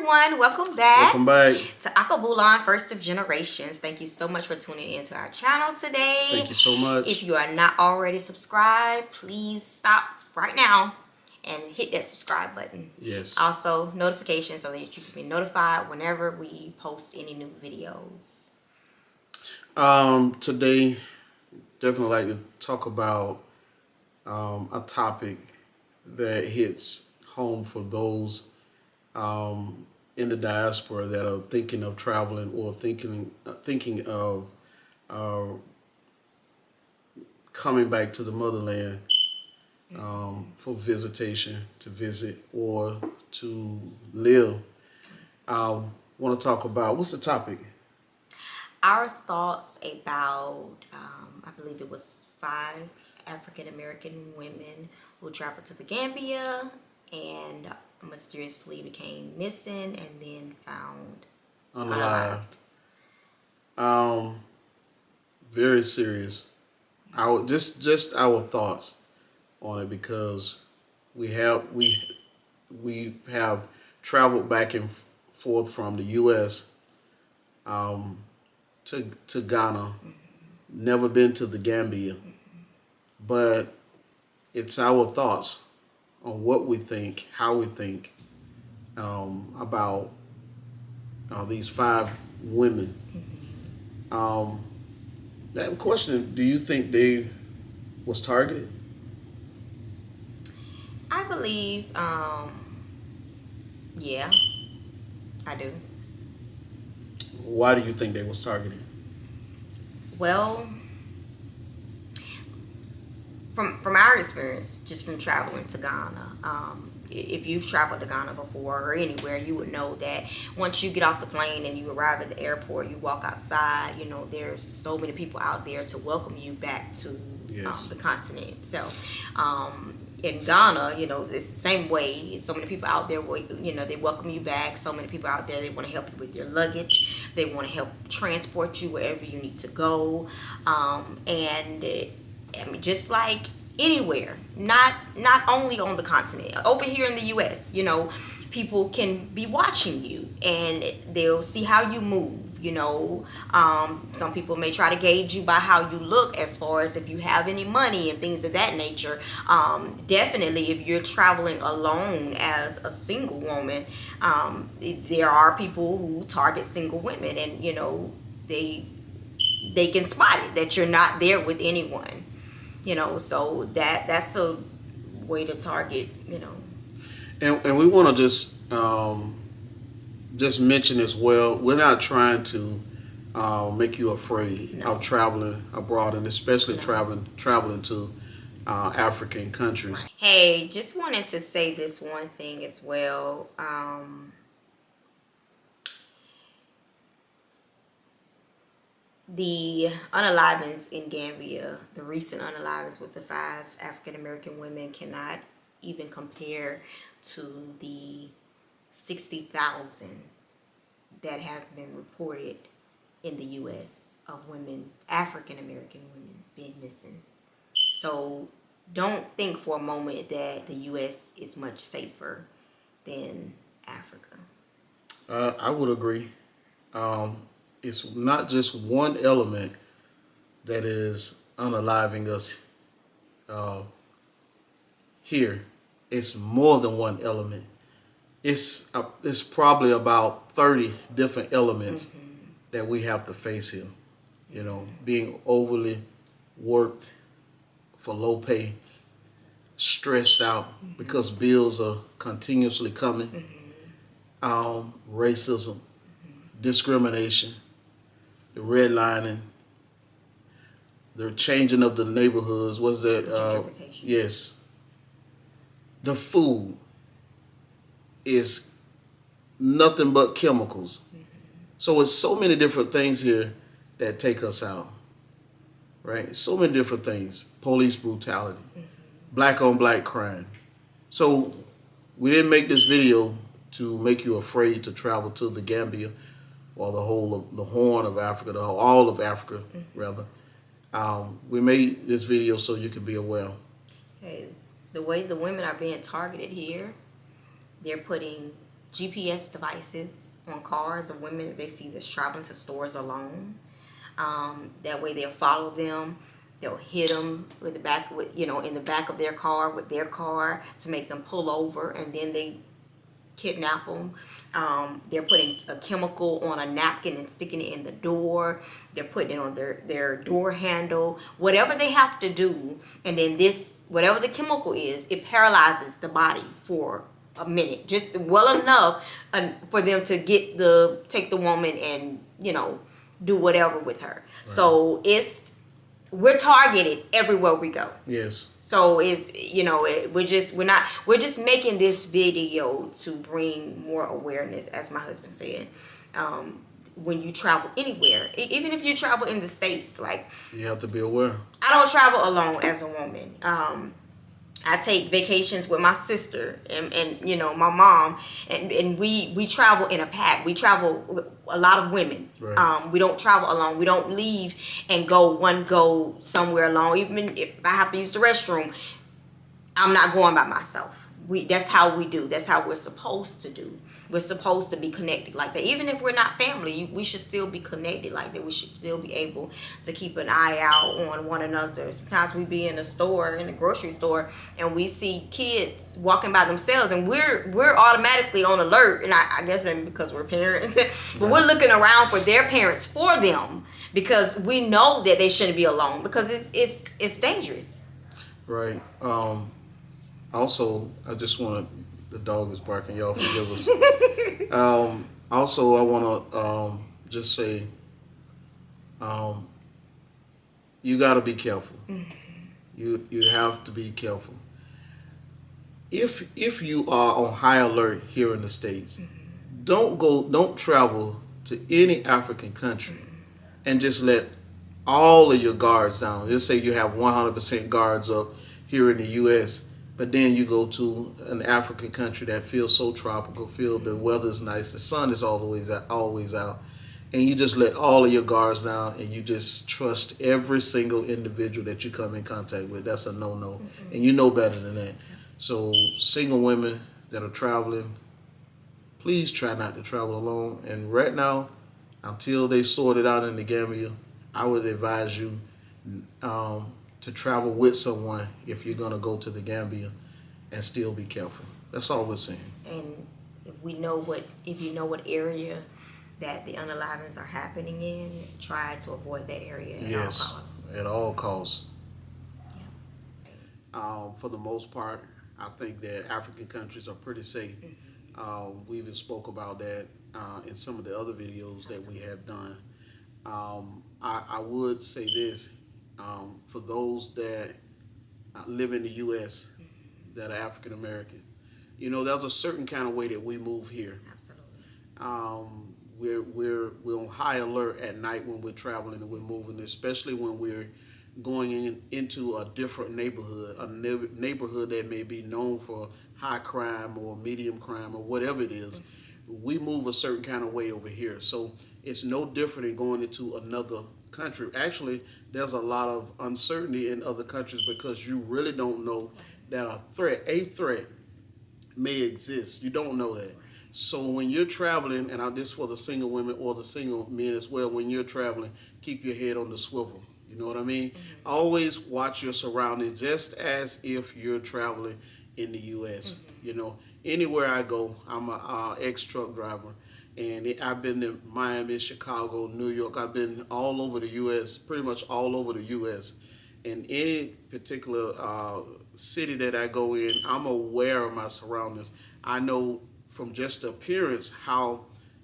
everyone, welcome back. Welcome back to Akabulan, First of Generations. Thank you so much for tuning into our channel today. Thank you so much. If you are not already subscribed, please stop right now and hit that subscribe button. Yes. Also, notifications so that you can be notified whenever we post any new videos. Today, definitely like to talk about a topic that hits home for those in the diaspora that are thinking of traveling or thinking of coming back to the motherland for visitation, to visit or to live. I want to talk about, what's the topic? Our thoughts about, I believe it was 5 African American women who traveled to the Gambia and mysteriously became missing and then found Unalived. Very serious. Just our thoughts on it, because we have traveled back and forth from the U.S. To Ghana. Never been to the Gambia, but it's our thoughts on what we think, how we think about these 5 women. That question: do you think they was targeted? I believe, yeah, I do. Why do you think they was targeted? Well, from our experience, just from traveling to Ghana, if you've traveled to Ghana before or anywhere, you would know that once you get off the plane and you arrive at the airport, you walk outside, there's so many people out there to welcome you back to Yes. the continent itself. In Ghana, it's the same way. So many people out there, they welcome you back. So many people out there, they want to help you with your luggage. They want to help transport you wherever you need to go. Just like anywhere, not only on the continent, over here in the U.S., people can be watching you and they'll see how you move. Some people may try to gauge you by how you look, as far as if you have any money and things of that nature. Definitely, if you're traveling alone as a single woman, there are people who target single women, and they can spot it that you're not there with anyone. So that's a way to target. And we want to just mention as well, we're not trying to make you afraid of traveling abroad, and especially traveling to African countries. Hey, just wanted to say this one thing as well. The unalivings in Gambia, the recent unalivings with the 5 African American women, cannot even compare to the 60,000 that have been reported in the U.S. of women, African American women, being missing. So don't think for a moment that the U.S. is much safer than Africa. I would agree. It's not just one element that is unaliving us here. It's more than one element. It's probably about 30 different elements that we have to face here. Being overly worked for low pay, stressed out because bills are continuously coming, racism, discrimination, the redlining, the changing of the neighborhoods. Was that? Gentrification. Yes. The food is nothing but chemicals. So it's so many different things here that take us out, right? So many different things. Police brutality, black on black crime. So we didn't make this video to make you afraid to travel to the Gambia or the whole of the Horn of Africa, all of Africa, rather. We made this video so you can be aware. Hey, the way the women are being targeted here, they're putting GPS devices on cars of women that they see that's traveling to stores alone. That way they'll follow them. They'll hit them with the back, in the back of their car with their car to make them pull over, and then they kidnap them. They're putting a chemical on a napkin and sticking it in the door. They're putting it on their door handle. Whatever they have to do, and then whatever the chemical is, it paralyzes the body for a minute, just well enough for them to take the woman and do whatever with her. Right. So we're targeted everywhere we go. Yes. So we're just making this video to bring more awareness, as my husband said. When you travel anywhere, even if you travel in the States, like, you have to be aware. I don't travel alone as a woman. I take vacations with my sister and my mom, and we travel in a pack. We travel with a lot of women. Right. We don't travel alone. We don't leave and go somewhere alone. Even if I have to use the restroom, I'm not going by myself. That's how we do. That's how we're supposed to do. We're supposed to be connected like that. Even if we're not family, we should still be connected like that. We should still be able to keep an eye out on one another. Sometimes we be in a grocery store, and we see kids walking by themselves, and we're automatically on alert. And I guess maybe because we're parents, but we're looking around for their parents for them, because we know that they shouldn't be alone, because it's dangerous. Right. Also, I just want the dog is barking. Y'all forgive us. Also, I want to just say, you got to be careful. Mm-hmm. You have to be careful. If you are on high alert here in the States, mm-hmm. don't travel to any African country, mm-hmm. and just let all of your guards down. Just say you have 100% guards up here in the U.S., but then you go to an African country that feels so tropical, the weather's nice, the sun is always out, and you just let all of your guards down, and you just trust every single individual that you come in contact with. That's a no-no, mm-hmm. and you know better than that. So single women that are traveling, please try not to travel alone. And right now, until they sort it out in the Gambia, I would advise you to travel with someone if you're going to go to the Gambia, and still be careful. That's all we're saying. And if you know what area that the unaliveds are happening in, try to avoid that area at all costs. At all costs. Yeah. For the most part, I think that African countries are pretty safe. Mm-hmm. We even spoke about that in some of the other videos that we have done. I would say this. For those that live in the U.S. that are African American, there's a certain kind of way that we move here. Absolutely. We're on high alert at night when we're traveling and we're moving, especially when we're going into a different neighborhood, a neighborhood that may be known for high crime or medium crime or whatever it is. Mm-hmm. We move a certain kind of way over here, so it's no different than going into another country. Actually, there's a lot of uncertainty in other countries because you really don't know that a threat may exist. You don't know that. So when you're traveling, and this for the single women or the single men as well, when you're traveling, keep your head on the swivel. You know what I mean? Mm-hmm. Always watch your surroundings, just as if you're traveling in the U.S. Mm-hmm. Anywhere I go, I'm an ex-truck driver. And I've been to Miami, Chicago, New York. I've been all over the U.S., pretty much all over the U.S. In any particular city that I go in, I'm aware of my surroundings. I know from just the appearance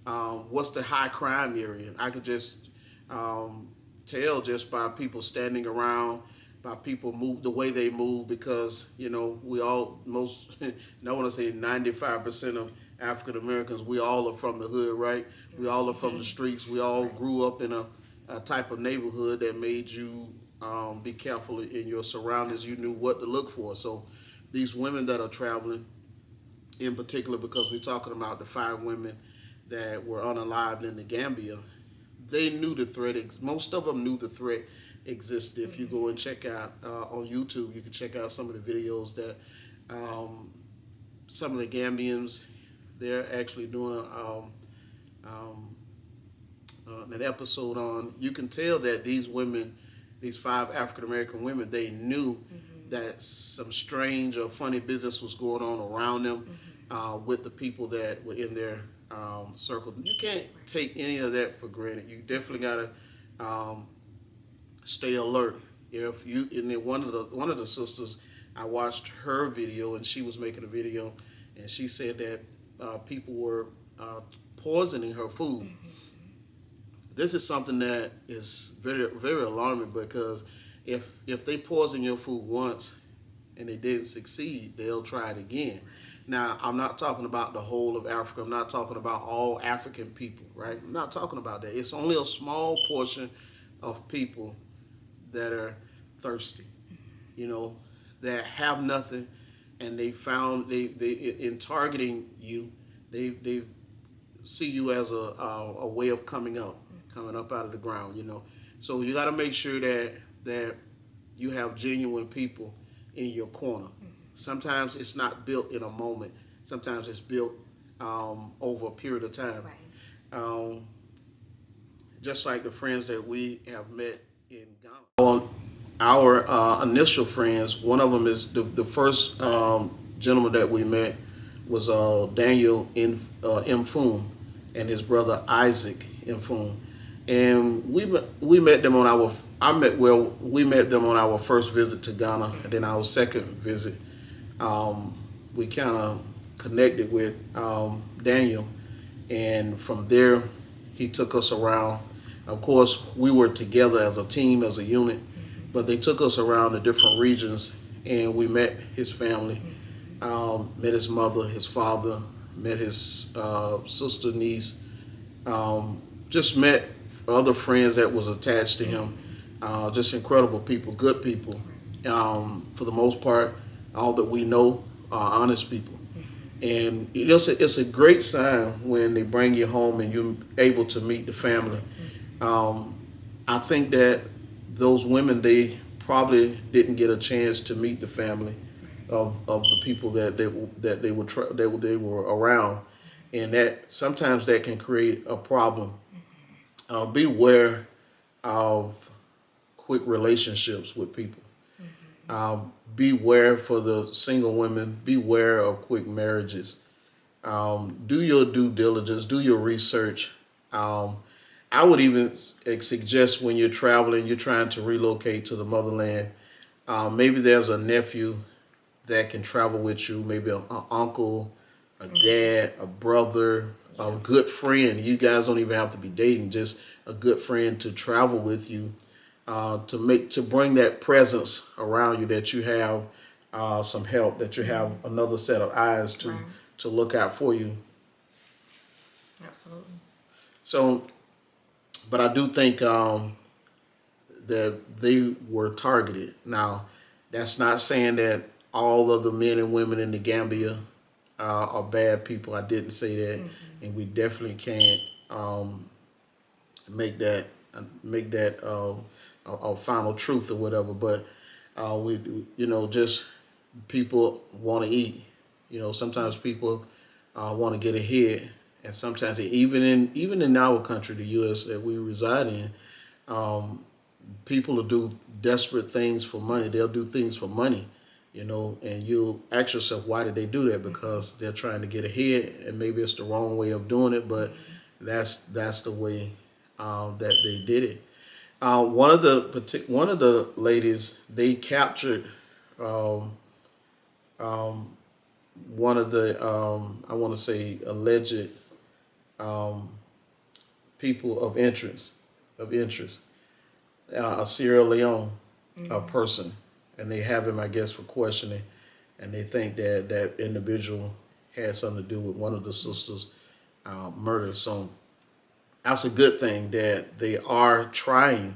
what's the high crime area. I could just tell just by people standing around, by people move the way they move, because I want to say 95% of African Americans, we all are from the hood, right? We all are from the streets. We all grew up in a type of neighborhood that made you be careful in your surroundings. You knew what to look for. So these women that are traveling, in particular, because we're talking about the 5 women that were unalived in the Gambia, they knew the threat. Most of them knew the threat existed. If you go and check out on YouTube, you can check out some of the videos that some of the Gambians they're actually doing an episode on. You can tell that these women, these 5 African American women, they knew that some strange or funny business was going on around them with the people that were in their circle. You can't take any of that for granted. You definitely gotta stay alert. If you and then one of the sisters, I watched her video and she was making a video, and she said that people were poisoning her food. This is something that is very very alarming because if they poison your food once and they didn't succeed, they'll try it again. Now, I'm not talking about the whole of Africa. I'm not talking about all African people, right? I'm not talking about that. It's only a small portion of people that are thirsty, you know, that have nothing, and they in targeting you, they see you as a way of coming up out of the ground, you know. So you got to make sure that you have genuine people in your corner. Sometimes it's not built in a moment. Sometimes it's built over a period of time. Right. Just like the friends that we have met in Ghana. Our initial friends, one of them is the first gentleman that we met was Daniel Mfum and his brother Isaac Mfum, and we met them on our we met them on our first visit to Ghana, and then our second visit, we kind of connected with Daniel, and from there he took us around. Of course, we were together as a team, as a unit, but they took us around the different regions, and we met his family, met his mother, his father, met his sister, niece, just met other friends that was attached to him. Just incredible people, good people. For the most part, all that we know are honest people. And it's a great sign when they bring you home and you're able to meet the family. I think that those women, they probably didn't get a chance to meet the family of the people that they were around, and that sometimes that can create a problem. Beware of quick relationships with people. Beware for the single women. Beware of quick marriages. Do your due diligence. Do your research. I would even suggest when you're traveling, you're trying to relocate to the motherland, maybe there's a nephew that can travel with you, maybe an uncle, a dad, a brother, a good friend. You guys don't even have to be dating, just a good friend to travel with you, to bring that presence around you, that you have some help, that you have another set of eyes to look out for you. Absolutely. So, but I do think that they were targeted. Now, that's not saying that all of the men and women in the Gambia are bad people. I didn't say that, and we definitely can't make that a final truth or whatever. But we, just people want to eat. Sometimes people want to get ahead, and sometimes even in our country, the U.S. that we reside in, people will do desperate things for money. They'll do things for money, and you'll ask yourself, why did they do that? Because they're trying to get ahead, and maybe it's the wrong way of doing it, but that's the way that they did it. One of the ladies, they captured one of the I want to say alleged people of interest, a Sierra Leone person, and they have him, I guess, for questioning, and they think that that individual had something to do with one of the sisters' murder. So that's a good thing that they are trying,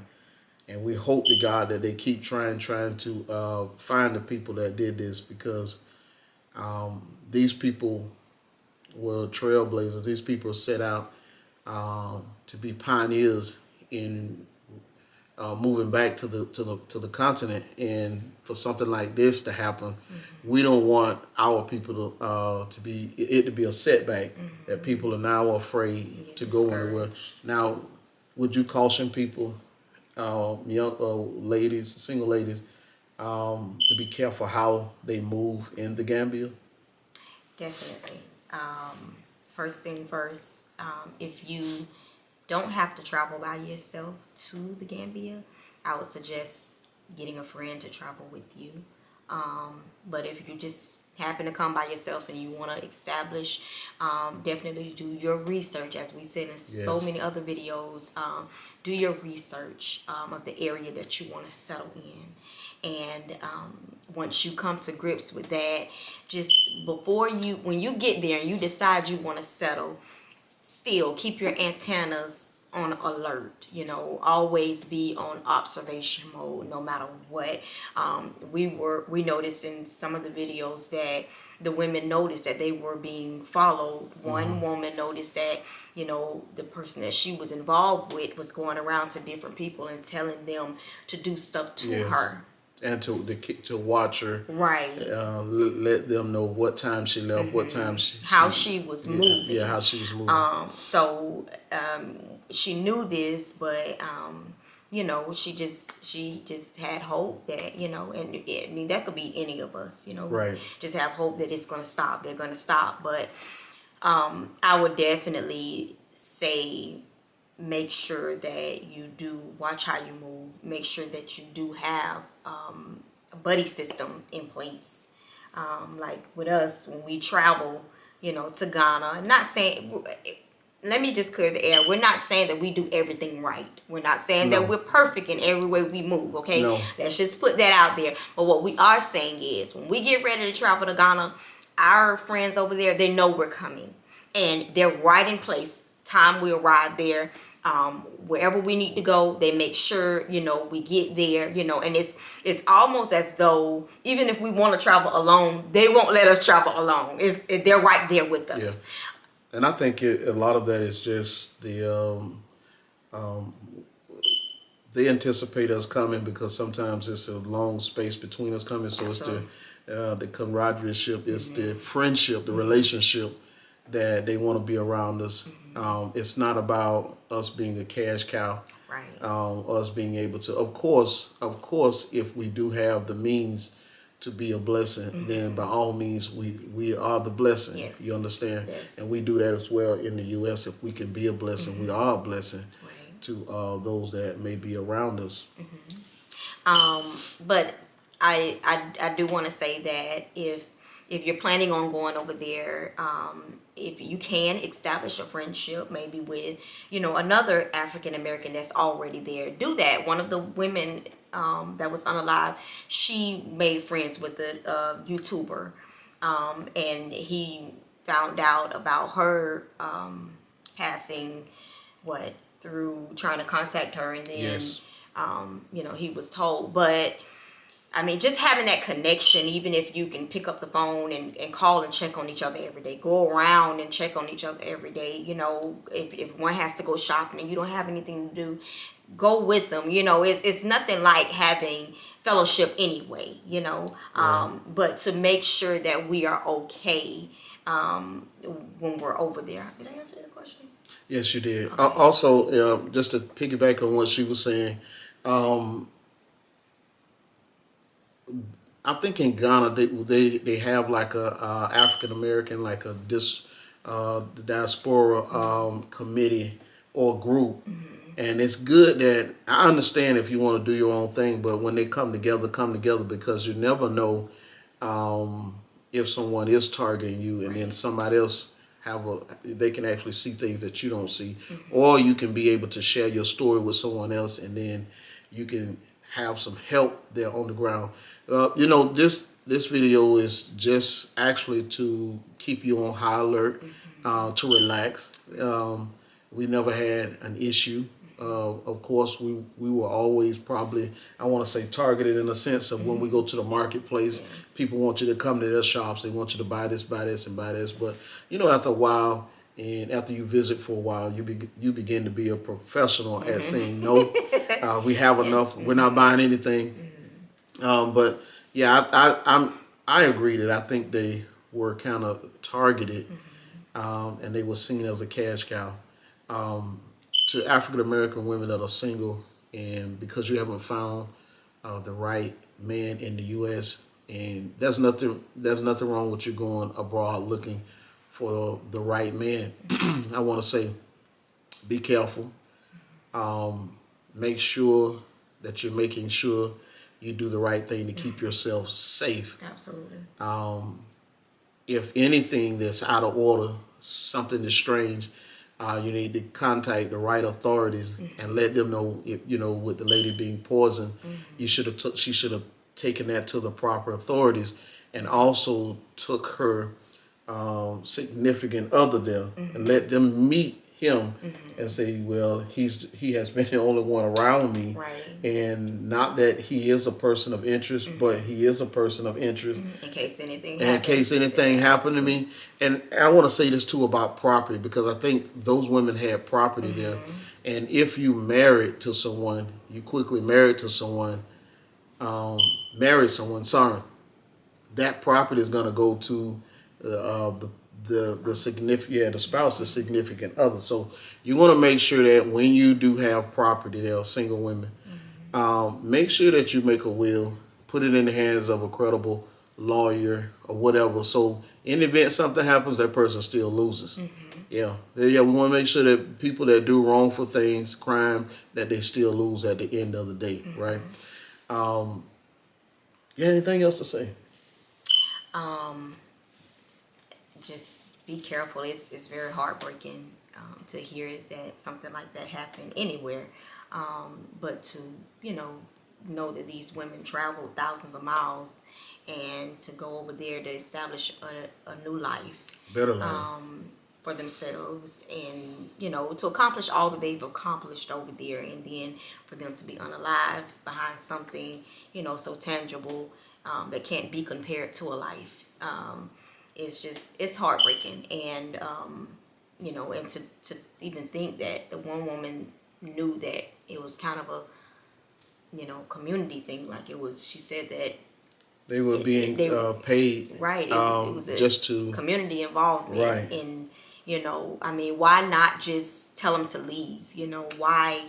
and we hope to God that they keep trying to find the people that did this, because these people were trailblazers. These people set out to be pioneers in moving back to the continent, and for something like this to happen, we don't want our people to be a setback that people are now afraid to go anywhere. Now, would you caution people, young ladies, single ladies, to be careful how they move in the Gambia? Definitely. First thing first, if you don't have to travel by yourself to the Gambia, I would suggest getting a friend to travel with you. But if you just happen to come by yourself and you want to establish, definitely do your research. As we said in so many other videos, do your research of the area that you want to settle in. And once you come to grips with that, just when you get there and you decide you want to settle, still keep your antennas on alert. Always be on observation mode no matter what. We noticed in some of the videos that the women noticed that they were being followed. One woman noticed that the person that she was involved with was going around to different people and telling them to do stuff to her. And to watch her, right? Let them know what time she left, what time how she was moving. Yeah, how she was moving. So she knew this, but she just had hope that and I mean that could be any of us. Right. Just have hope that it's gonna stop. They're gonna stop, but I would definitely say, make sure that you do watch how you move. Make sure that you do have a buddy system in place. Like with us, when we travel, to Ghana, not saying, let me just clear the air. We're not saying that we do everything right. We're not saying that we're perfect in every way we move, okay? No. Let's just put that out there. But what we are saying is, when we get ready to travel to Ghana, our friends over there, they know we're coming. And they're right in place. Time we arrive there, wherever we need to go, they make sure we get there, and it's almost as though even if we want to travel alone, they won't let us travel alone. They're right there with us. Yeah. And I think a lot of that is just they anticipate us coming because sometimes it's a long space between us coming, so Absolutely. It's the camaraderie, it's the friendship, the relationship that they want to be around us. It's not about us being a cash cow. Right. Us being able to, of course, if we do have the means to be a blessing, then by all means we are the blessing. Yes. You understand? Yes. And we do that as well in the U.S. If we can be a blessing, we are a blessing to those that may be around us. But I do want to say that if you're planning on going over there, if you can establish a friendship maybe with another African American that's already there, do that. One of the women that was unalived, she made friends with a YouTuber, and he found out about her passing through trying to contact her, and then he was told. But I mean, just having that connection, even if you can pick up the phone and call and check on each other every day, go around and check on each other every day. If one has to go shopping and you don't have anything to do, go with them. It's nothing like having fellowship anyway, but to make sure that we are okay when we're over there. Did I answer the question? Yes, you did. Okay. Also, just to piggyback on what she was saying, I think in Ghana they have like a African American, like a diaspora committee or group, and it's good that I understand if you want to do your own thing, but when they come together because you never know if someone is targeting you, and then somebody else they can actually see things that you don't see, or you can be able to share your story with someone else, and then you can have some help there on the ground. This video is just actually to keep you on high alert, to relax. We never had an issue. Of course, we were always probably, I want to say, targeted in a sense of when we go to the marketplace, people want you to come to their shops. They want you to buy this, and buy this. But, after a while, And after you visit for a while, you begin to be a professional at saying no. We have enough. We're not buying anything. But yeah, I agree that I think they were kind of targeted, and they were seen as a cash cow to African American women that are single, and because you haven't found the right man in the U.S. and there's nothing wrong with you going abroad looking for the right man. I want to say, be careful. Make sure that you're making sure you do the right thing to keep yourself safe. Absolutely. If anything that's out of order, something is strange, you need to contact the right authorities and let them know. If, with the lady being poisoned, she should have taken that to the proper authorities, and also took her significant other there and let them meet him and say, well, he has been the only one around me, Right. and not that he is a person of interest, but he is a person of interest In case anything happened to me. And I want to say this too about property, because I think those women had property there, and if you married someone, that property is going to go to the significant, the spouse, the significant other. So you want to make sure that when you do have property, there are single women, make sure that you make a will, put it in the hands of a credible lawyer or whatever. So in the event something happens, that person still loses. Yeah. We want to make sure that people that do wrongful things, crime, that they still lose at the end of the day, right? Anything else to say? Just be careful. It's very heartbreaking to hear that something like that happened anywhere. But to know that these women traveled thousands of miles and to go over there to establish a new life, better life for themselves, and to accomplish all that they've accomplished over there, and then for them to be unalive behind something so tangible that can't be compared to a life. It's heartbreaking, and and to even think that the one woman knew that it was kind of a community thing. Like it was, she said that they were being paid, right? It was just to community involvement, right? And why not just tell them to leave? Why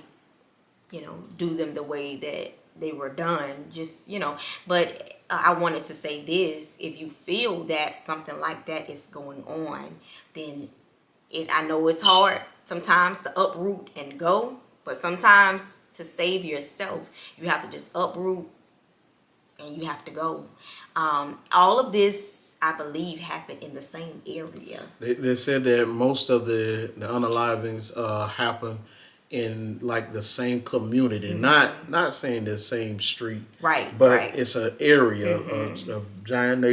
do them the way that they were done? Just but I wanted to say this: if you feel that something like that is going on, then I know it's hard sometimes to uproot and go, but sometimes to save yourself, you have to just uproot and you have to go. All of this, I believe, happened in the same area. They said that most of the unalivings happen in like the same community, not saying the same street, right? But right. It's an area, a giant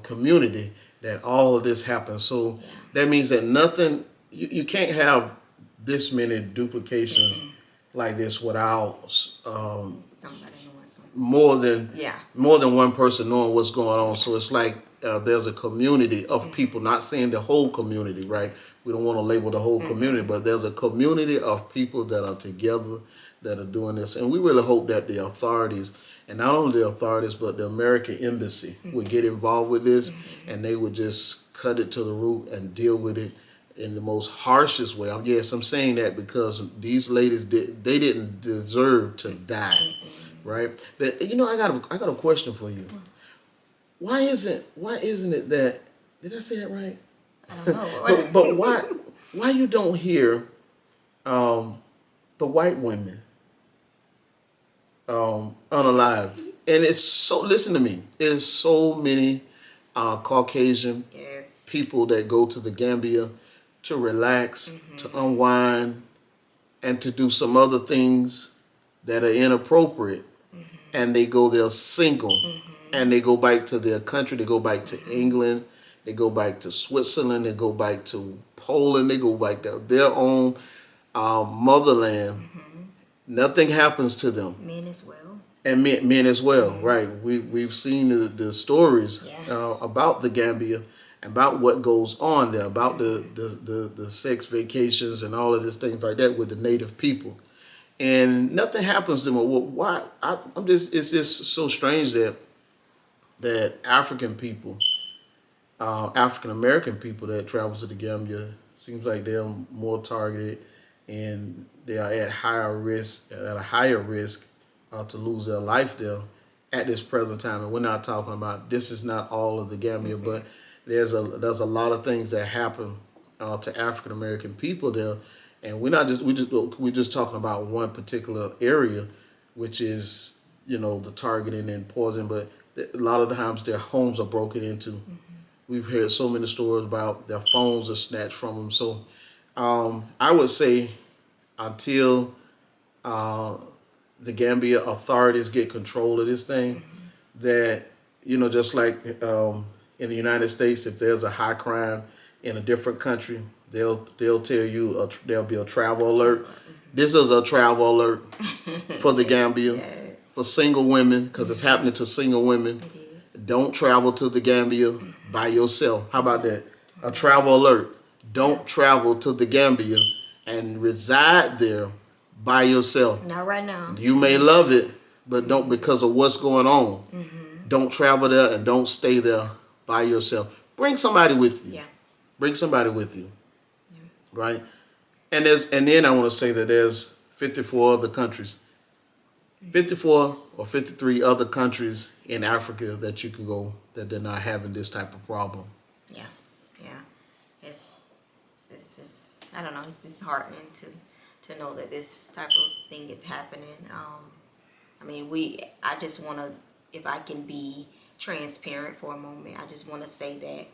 community that all of this happens. So that means that nothing, you can't have this many duplications like this without somebody knowing something. more than one person knowing what's going on. So it's like there's a community of people, not saying the whole community, right? We don't want to label the whole community, but there's a community of people that are together that are doing this. And we really hope that the authorities, and not only the authorities, but the American Embassy would get involved with this, and they would just cut it to the root and deal with it in the most harshest way. Yes, I'm saying that because these ladies they didn't deserve to die, right? But I got a question for you. Why isn't it that, did I say that right? I don't know. but why you don't hear the white women unalive? And it's so, listen to me, there's so many Caucasian people that go to the Gambia to relax, to unwind, and to do some other things that are inappropriate, and they go there single, and they go back to their country, they go back to England, they go back to Switzerland, they go back to Poland, they go back to their own motherland. Nothing happens to them. Men as well. And men as well, right? We've seen the stories about the Gambia, about what goes on there, about the sex vacations and all of these things like that with the native people. And nothing happens to them. Well, why? It's just so strange that African people, African American people that travel to the Gambia, seems like they're more targeted and they are at a higher risk to lose their life there at this present time. And we're not talking about, this is not all of the Gambia, but there's a lot of things that happen to African American people there, and we're just talking about one particular area, which is the targeting and poisoning. But a lot of the times their homes are broken into. We've heard so many stories about their phones are snatched from them. So I would say until the Gambia authorities get control of this thing, that just like in the United States, if there's a high crime in a different country, they'll tell you there'll be a travel alert. This is a travel alert for the Gambia, for single women, because it's happening to single women. Don't travel to the Gambia by yourself. How about that? A travel alert. Don't travel to the Gambia and reside there by yourself. Not right now. You may love it, but don't, because of what's going on. Don't travel there and don't stay there by yourself. Bring somebody with you. Yeah. Bring somebody with you. Yeah. Right? And then I want to say that there's 54 other countries. 54 or 53 other countries in Africa that you can go that they're not having this type of problem. Yeah. Yeah. It's just, I don't know, it's disheartening to know that this type of thing is happening. I just want to, if I can be transparent for a moment, I just want to say that,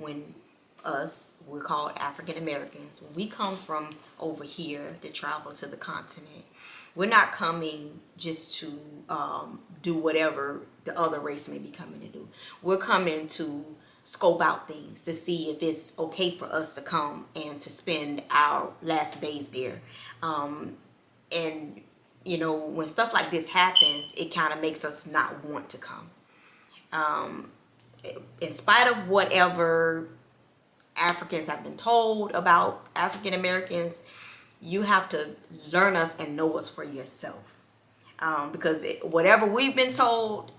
when we're called African Americans, when we come from over here to travel to the continent, we're not coming just to do whatever the other race may be coming to do. We're coming to scope out things, to see if it's okay for us to come and to spend our last days there. And when stuff like this happens, it kind of makes us not want to come. In spite of whatever Africans have been told about African Americans, you have to learn us and know us for yourself. Because whatever we've been told,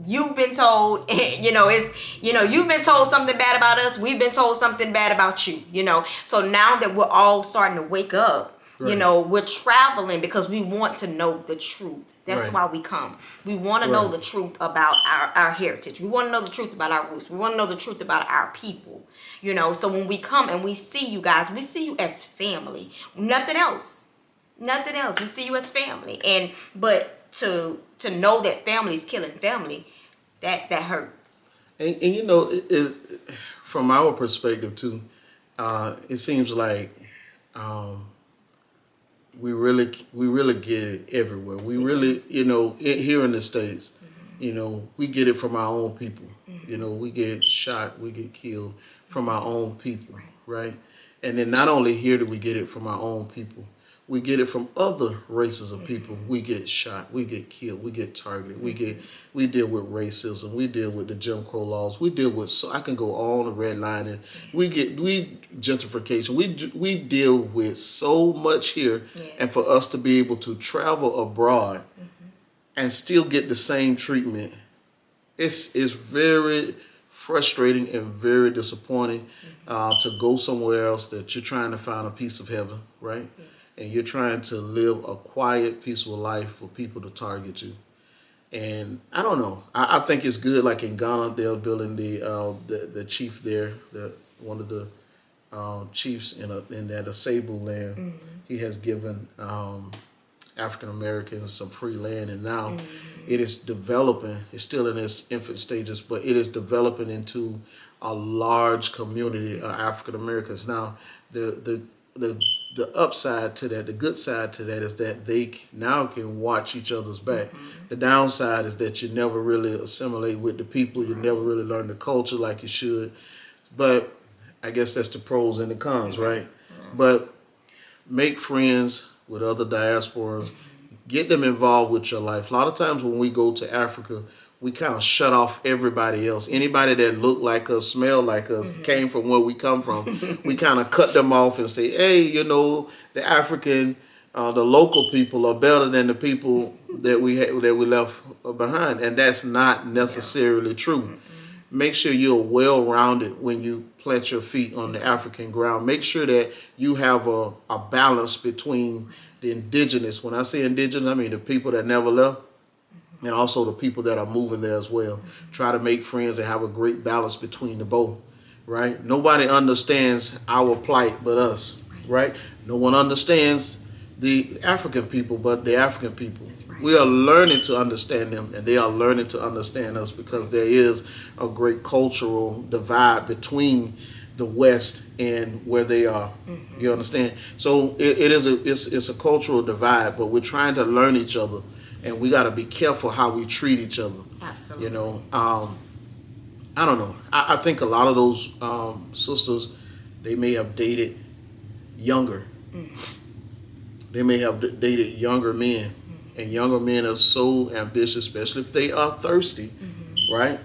you've been told, you've been told something bad about us, we've been told something bad about you, So now that we're all starting to wake up, right. We're traveling because we want to know the truth. That's right. Why we come. We want to know the truth about our heritage. We want to know the truth about our roots. We want to know the truth about our people. So when we come and we see you guys, we see you as family. Nothing else. We see you as family. But to know that family is killing family, that hurts. And from our perspective too, it seems like we really get it everywhere. We really, here in the States, we get it from our own people. We get shot, we get killed from our own people, right? And then not only here do we get it from our own people, we get it from other races of people. We get shot, we get killed, we get targeted, we deal with racism, we deal with the Jim Crow laws, we deal with, so I can go on the redlining, we gentrification, we deal with so much here, and for us to be able to travel abroad and still get the same treatment, it's very frustrating and very disappointing to go somewhere else that you're trying to find a piece of heaven, right? Yes. And you're trying to live a quiet, peaceful life for people to target you. And I don't know. I think it's good. Like in Ghana, they're building the chief there, one of the chiefs in that Asebu land. He has given African Americans some free land, and now it is developing. It's still in its infant stages, but it is developing into a large community of African Americans. Now, the upside to that, the good side to that, is that they now can watch each other's back. The downside is that you never really assimilate with the people. You never really learn the culture like you should. But I guess that's the pros and the cons, right? But make friends with other diasporans. Get them involved with your life. A lot of times when we go to Africa, we kind of shut off everybody else. Anybody that looked like us, smelled like us, came from where we come from, we kind of cut them off and say, hey, you know, the African, the local people are better than the people that we left behind, and that's not necessarily true. Make sure you're well-rounded when you plant your feet on the African ground. Make sure that you have a balance between the indigenous. When I say indigenous, I mean the people that never left, and also the people that are moving there as well. Try to make friends and have a great balance between the both, right? Nobody understands our plight but us, right? No one understands the African people but the African people. Right. We are learning to understand them, and they are learning to understand us, because there is a great cultural divide between the West and where they are. You understand? So it's a cultural divide, but we're trying to learn each other. And we got to be careful how we treat each other. Absolutely. You know, I don't know. I think a lot of those sisters, they may have dated younger. They may have dated younger men. And younger men are so ambitious, especially if they are thirsty, right?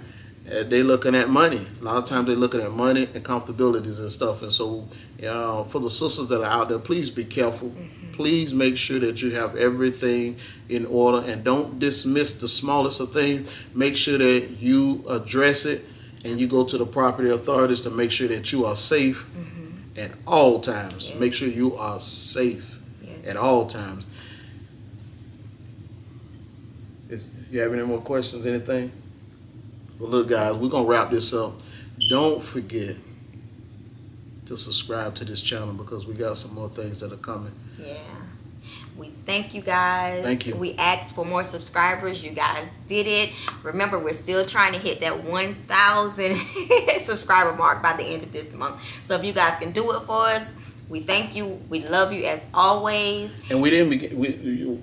They looking at money. A lot of times they're looking at money and comfortabilities and stuff. And so for the sisters that are out there, please be careful. Please make sure that you have everything in order, and don't dismiss the smallest of things. Make sure that you address it, and you go to the property authorities to make sure that you are safe at all times. Yes. Make sure you are safe at all times. You have any more questions, anything? Well, look, guys, we're going to wrap this up. Don't forget to subscribe to this channel, because we got some more things that are coming. Yeah. We thank you guys. Thank you. We asked for more subscribers. You guys did it. Remember, we're still trying to hit that 1,000 subscriber mark by the end of this month. So if you guys can do it for us, we thank you. We love you as always. And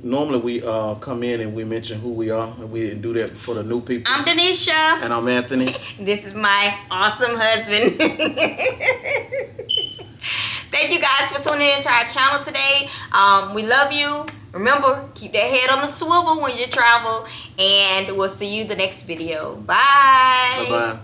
normally we come in and we mention who we are, and we didn't do that for the new people. I'm Denisha. And I'm Anthony. This is my awesome husband. Thank you guys for tuning into our channel today. We love you. Remember, keep that head on the swivel when you travel, and we'll see you the next video. Bye. Bye-bye.